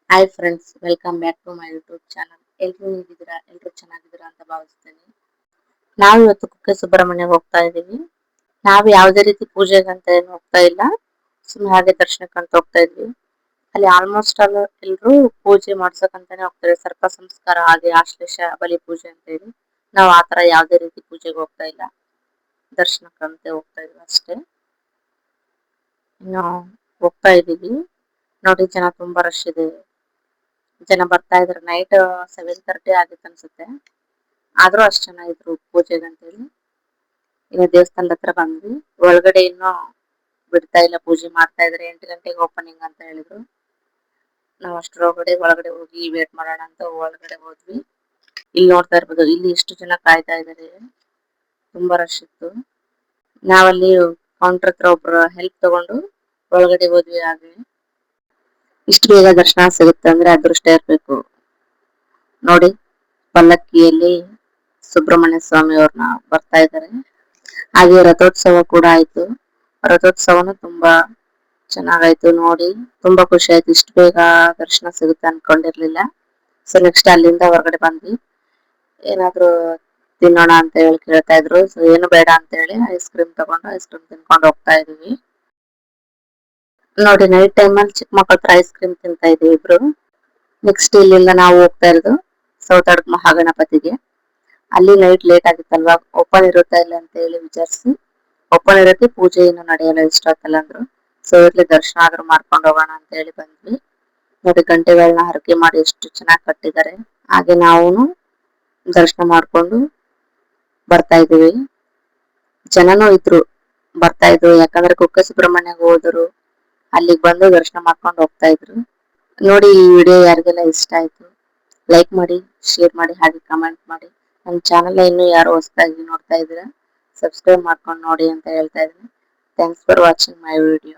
Hi friends, welcome back to my YouTube channel. ಎಲ್ರು ಹೇಗಿದ್ದೀರಾ? ಎಲ್ರು ಚೆನ್ನಾಗಿದ್ದೀರಾ ಅಂತ ಭಾವಿಸ್ತೇನೆ. ನಾವು ಇವತ್ತು ಕುಕ್ಕೆ ಸುಬ್ರಹ್ಮಣ್ಯ ಹೋಗ್ತಾ ಇದ್ದೀವಿ. ನಾವು ಯಾವುದೇ ರೀತಿ ಪೂಜೆಗಂತ ಏನು ಹೋಗ್ತಾ ಇಲ್ಲ, ಸುಮ್ಮನೆ ಹಾಗೆ ದರ್ಶನಕ್ಕಂತ ಹೋಗ್ತಾ ಇದ್ವಿ. ಅಲ್ಲಿ ಆಲ್ಮೋಸ್ಟ್ ಆಲ್ ಎಲ್ರು ಪೂಜೆ ಮಾಡ್ಸಕ್ಕಂತಾನೆ ಹೋಗ್ತಾರೆ. ಸರ್ಪ ಸಂಸ್ಕಾರ ಹಾಗೆ ಆಶ್ಲೇಷ ಬಲಿ ಪೂಜೆ ಅಂತ ಹೇಳಿ. ನಾವು ಆತರ ಯಾವುದೇ ರೀತಿ ಪೂಜೆಗೆ ಹೋಗ್ತಾ ಇಲ್ಲ, ದರ್ಶನಕ್ಕಂತೆ ಹೋಗ್ತಾ ಇದ್ವಿ ಅಷ್ಟೇ. ಇನ್ನು ಹೋಗ್ತಾ ಇದೀವಿ. ನೋಡಿ, ಜನ ತುಂಬಾ ರಶ್ ಇದೆ. ಜನ ಬರ್ತಾ ಇದ್ರು. ನೈಟ್ 7:30 ಆಗಿತ್ತು ಅನ್ಸುತ್ತೆ. ಆದ್ರೂ ಅಷ್ಟ್ ಜನ ಇದ್ರು ಪೂಜೆಗಂತೇಳಿ. ಇನ್ನು ದೇವಸ್ಥಾನದ ಹತ್ರ ಬಂದ್ವಿ. ಒಳಗಡೆ ಇನ್ನೂ ಬಿಡ್ತಾ ಇಲ್ಲ, ಪೂಜೆ ಮಾಡ್ತಾ ಇದ್ರೆ. 8 ಗಂಟೆಗೆ ಓಪನಿಂಗ್ ಅಂತ ಹೇಳಿದ್ರು. ನಾವು ಒಳಗಡೆ ಹೋಗಿ ವೇಟ್ ಮಾಡೋಣ ಅಂತ ಒಳಗಡೆ ಹೋದ್ವಿ. ಇಲ್ಲಿ ನೋಡ್ತಾ ಇರ್ಬೋದು, ಇಲ್ಲಿ ಎಷ್ಟು ಜನ ಕಾಯ್ತಾ ಇದಾರೆ. ತುಂಬಾ ರಶ್ ಇತ್ತು. ನಾವಲ್ಲಿ ಕೌಂಟರ್ ಹತ್ರ ಒಬ್ರು ಹೆಲ್ಪ್ ತಗೊಂಡು ಒಳಗಡೆ ಹೋದ್ವಿ. ಹಾಗೆ ಇಷ್ಟು ಬೇಗ ದರ್ಶನ ಸಿಗುತ್ತೆ ಅಂದ್ರೆ ಅದೃಷ್ಟ ಇರ್ಬೇಕು. ನೋಡಿ, ಪಲ್ಲಕ್ಕಿಯಲ್ಲಿ ಸುಬ್ರಹ್ಮಣ್ಯ ಸ್ವಾಮಿ ಅವ್ರನ್ನ ಬರ್ತಾ ಇದ್ದಾರೆ. ಹಾಗೆ ರಥೋತ್ಸವ ಕೂಡ ಆಯ್ತು. ರಥೋತ್ಸವನು ತುಂಬಾ ಚೆನ್ನಾಗಾಯ್ತು. ನೋಡಿ, ತುಂಬಾ ಖುಷಿ ಆಯ್ತು. ಇಷ್ಟು ಬೇಗ ದರ್ಶನ ಸಿಗುತ್ತೆ ಅನ್ಕೊಂಡಿರ್ಲಿಲ್ಲ. ಸೊ ನೆಕ್ಸ್ಟ್ ಅಲ್ಲಿಂದ ಹೊರಗಡೆ ಬಂದ್ವಿ. ಏನಾದ್ರು ತಿನ್ನೋಣ ಅಂತ ಹೇಳಿ ಕೇಳ್ತಾ ಇದ್ರು. ಸೊ ಏನು ಬೇಡ ಅಂತ ಹೇಳಿ ಐಸ್ ಕ್ರೀಮ್ ತಗೊಂಡು ಐಸ್ ಕ್ರೀಮ್ ತಿನ್ಕೊಂಡು ಹೋಗ್ತಾ ಇದೀವಿ. ನೋಡಿ, ನೈಟ್ ಟೈಮ್ ಅಲ್ಲಿ ಚಿಕ್ಕ ಮಕ್ಕಳ ಹತ್ರ ಐಸ್ ಕ್ರೀಮ್ ತಿಂತಾ ಇದೀವಿ ಇಬ್ರು. ನೆಕ್ಸ್ಟ್ ಇಲ್ಲಿಂದ ನಾವು ಹೋಗ್ತಾ ಇರೋದು ಸೌತಡ್ಕ ಮಹಾಗಣಪತಿಗೆ. ಅಲ್ಲಿ ನೈಟ್ ಲೇಟ್ ಆಗಿತ್ತಲ್ವಾ, ಓಪನ್ ಇರುತ್ತಾ ಇಲ್ಲ ಅಂತ ಹೇಳಿ ವಿಚಾರಿಸಿ, ಓಪನ್ ಇರುತ್ತೆ, ಪೂಜೆ ಏನು ನಡೆಯಲ್ಲ ಇಷ್ಟೊತ್ತಲ್ಲ ಅಂದ್ರು. ಸೊ ಇರ್ಲಿ, ದರ್ಶನ ಆದ್ರೂ ಮಾಡ್ಕೊಂಡು ಹೋಗೋಣ ಅಂತ ಹೇಳಿ ಬಂದ್ವಿ. ನೋಡಿ, ಗಂಟೆಗಳನ್ನ ಹರಕೆ ಮಾಡಿ ಎಷ್ಟು ಚೆನ್ನಾಗಿ ಕಟ್ಟಿದ್ದಾರೆ. ಹಾಗೆ ನಾವು ದರ್ಶನ ಮಾಡ್ಕೊಂಡು ಬರ್ತಾ ಇದೀವಿ. ಜನನೂ ಇದ್ರು, ಬರ್ತಾ ಇದ್ರು. ಯಾಕಂದ್ರೆ ಕುಕ್ಕೆ ಸುಬ್ರಹ್ಮಣ್ಯಗೆ ಹೋದ್ರು ಅಲ್ಲಿಗೆ ಬಂದು ದರ್ಶನ ಮಾಡ್ಕೊಂಡು ಹೋಗ್ತಾ ಇದ್ರು. ನೋಡಿ, ಈ ವಿಡಿಯೋ ಯಾರಿಗೆಲ್ಲ ಇಷ್ಟ ಆಯ್ತು ಲೈಕ್ ಮಾಡಿ, ಶೇರ್ ಮಾಡಿ, ಹಾಗೆ ಕಮೆಂಟ್ ಮಾಡಿ. ನನ್ನ ಚಾನಲ್ ಇನ್ನೂ ಯಾರು ಹೊಸದಾಗಿ ನೋಡ್ತಾ ಇದ್ದೀರಾ, ಸಬ್ಸ್ಕ್ರೈಬ್ ಮಾಡ್ಕೊಂಡು ನೋಡಿ ಅಂತ ಹೇಳ್ತಾ ಇದ್ದೀನಿ. Thanks for watching my video.